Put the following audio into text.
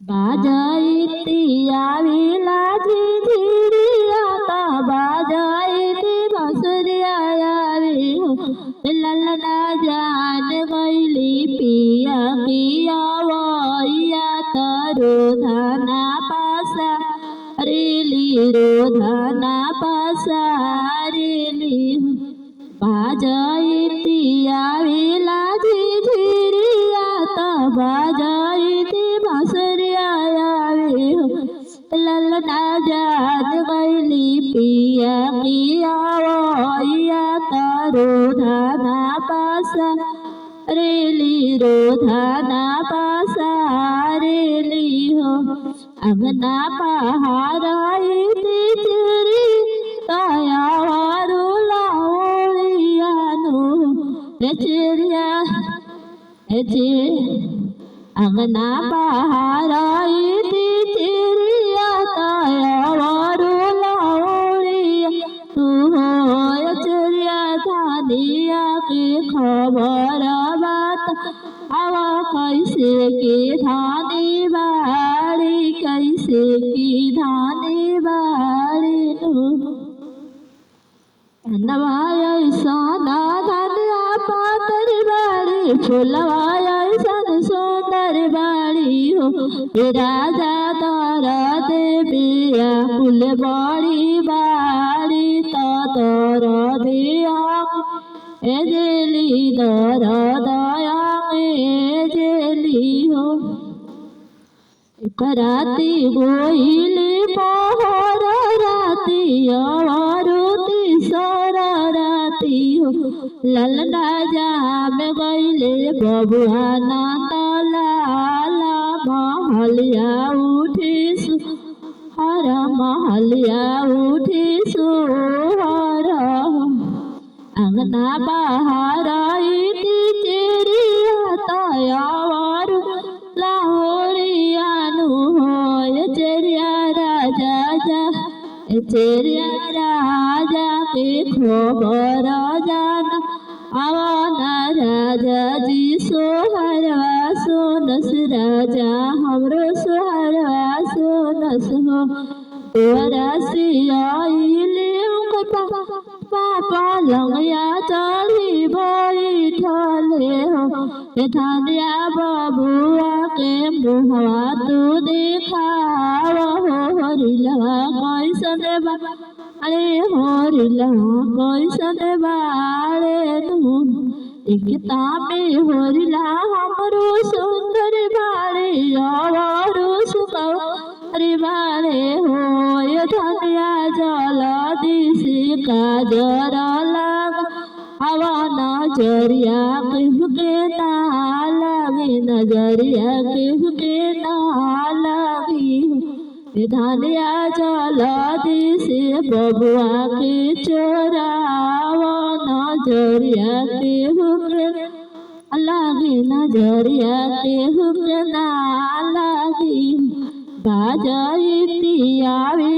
बाजाइती आविला झिझिरिया का बाजाइती बसरिया आवी हो ललना जान गईली पिया पिया वैया तरो धना पासा रेली रोधना पासा रेली बाजाइती आविला झिझिरिया का बाजाइती बसरिया आवी हो ललना जान गईली पिया पिया वैया तरो धना पासा रेली रोधना पासा रेली हो अंगना पहाराइती चिरी तया वारू लावळियानो चिरिया अंगना पहाराइती चिरिया तया वारू लावळिया तू होय चिरिया धानिया की खबर बात आवा कैसे की धानी बाड़ी कैसे की धानी बाड़ी धनवाया सोना धनिया पातर बाड़ी फुलवाया सन सुंदर बाड़ी हो राजा तारा देविया फुल बड़ी बाड़ी तो तोरा दिया एजेली दरा दया एजेली हो कराती गोइली पहर राती अवरुति सर राती हो ललना जाम गईले बबुआ नाला महलिया उठी हर महलिया उठी सुहर अंगना बहाराइती चिरिया तया वारू लावळियानो होय चिरिया राजा के खबर जाना आवाना राजा जी सोहरवा सोनस राजा हमरो सोहरवा सोनस हो वरसियाइले पापा लंगिया चढ़ी बैठले हो धनिया बबुआ के मुहवा तू देखाव हो हरिलवा कैसन बा अरे हरिलवा कैसन बारे तू एकता में हरिला हमरो सुंदर बारे और सुखव अरे बारे हो धनिया जला दिसी काजर लग हवा नजरिया केहू के ना लगी नजरिया केहू के ना लगी धनिया जला दिसी बबुआ के चोरावा नजरिया केहू के लगी नजरिया केहू के ना लगी बाजाइती आवी